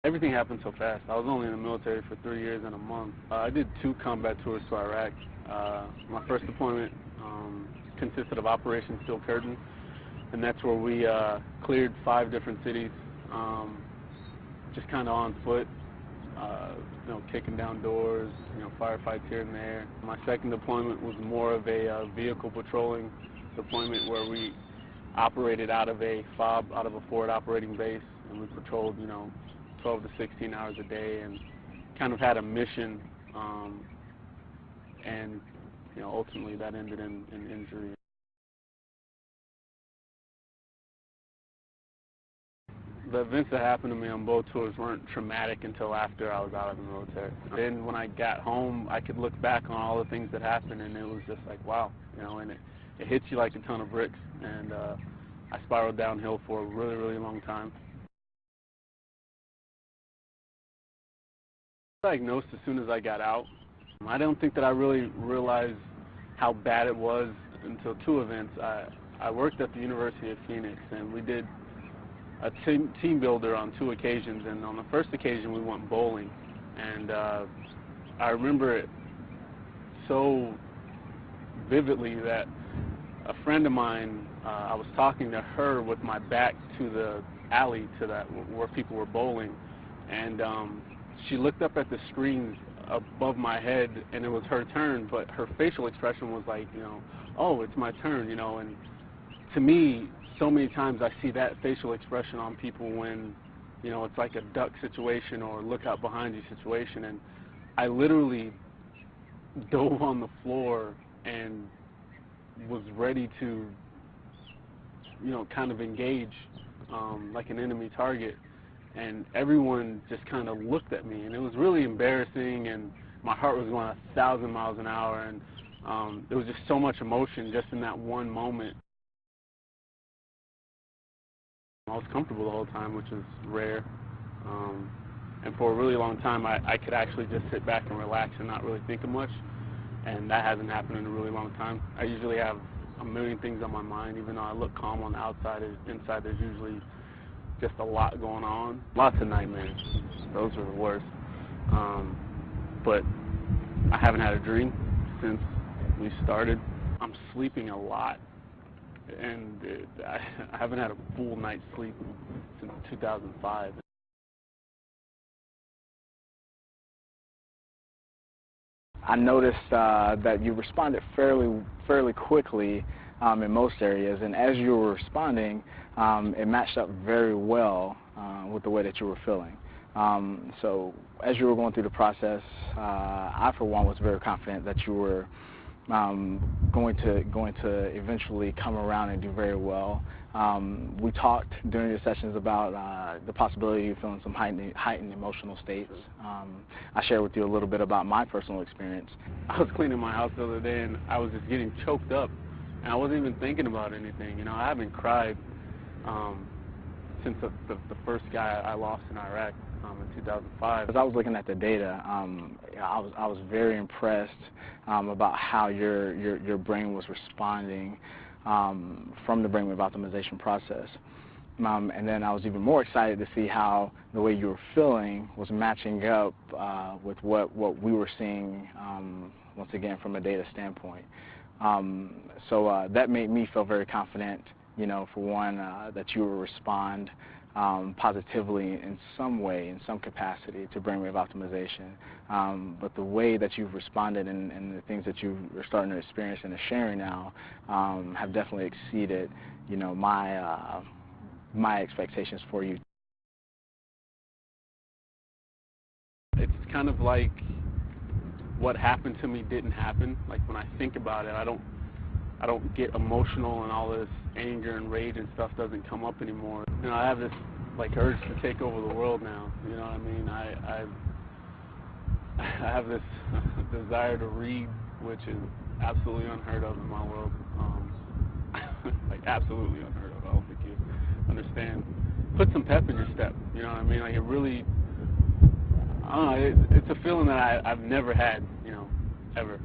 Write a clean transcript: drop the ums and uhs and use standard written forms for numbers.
Everything happened so fast. I was only in the military for 3 years and a month. I did 2 combat tours to Iraq. My first deployment consisted of Operation Steel Curtain, and that's where we cleared 5 different cities, just kind of on foot, kicking down doors, firefights here and there. My second deployment was more of a vehicle patrolling deployment where we operated out of a FOB, out of a forward operating base, and we patrolled, 12 to 16 hours a day, and kind of had a mission, and ultimately that ended in injury. The events that happened to me on both tours weren't traumatic until after I was out of the military. Then when I got home, I could look back on all the things that happened, and it was just like, wow, and it hits you like a ton of bricks, and I spiraled downhill for a really, really long time. Diagnosed as soon as I got out. I don't think that I really realized how bad it was until 2 events. I worked at the University of Phoenix, and we did a team builder on 2 occasions, and on the first occasion we went bowling, and I remember it so vividly that a friend of mine, I was talking to her with my back to the alley where people were bowling, and she looked up at the screens above my head, and it was her turn, but her facial expression was like, oh, it's my turn, and to me, so many times I see that facial expression on people when, it's like a duck situation or look out behind you situation, and I literally dove on the floor and was ready to, kind of engage like an enemy target. And everyone just kind of looked at me, and it was really embarrassing, and my heart was going 1,000 miles an hour, and there was just so much emotion just in that one moment. I was comfortable the whole time, which is rare, and for a really long time I could actually just sit back and relax and not really think of much, and that hasn't happened in a really long time. I usually have a million things on my mind. Even though I look calm on the outside, inside there's usually just a lot going on. Lots of nightmares. Those are the worst. But I haven't had a dream since we started. I'm sleeping a lot, and I haven't had a full night's sleep since 2005. I noticed that you responded fairly quickly in most areas, and as you were responding, it matched up very well with the way that you were feeling. So as you were going through the process, I for one was very confident that you were going to eventually come around and do very well. We talked during the sessions about the possibility of feeling some heightened emotional states. I shared with you a little bit about my personal experience. I was cleaning my house the other day, and I was just getting choked up, and I wasn't even thinking about anything. I haven't cried since the first guy I lost in Iraq in 2005. As I was looking at the data, I was very impressed about how your brain was responding from the brainwave optimization process. And then I was even more excited to see how the way you were feeling was matching up with what we were seeing, once again, from a data standpoint. So that made me feel very confident, for one, that you will respond positively in some way, in some capacity, to brainwave optimization. But the way that you've responded and the things that you are starting to experience and are sharing now have definitely exceeded, my expectations for you. It's kind of like what happened to me didn't happen. Like when I think about it, I don't get emotional, and all this anger and rage and stuff doesn't come up anymore. I have this urge to take over the world now. You know what I mean? I have this desire to read, which is absolutely unheard of in my world. Absolutely unheard of. I don't think you understand. Put some pep in your step. You know what I mean? It really, I don't know. It's a feeling that I've never had. Ever.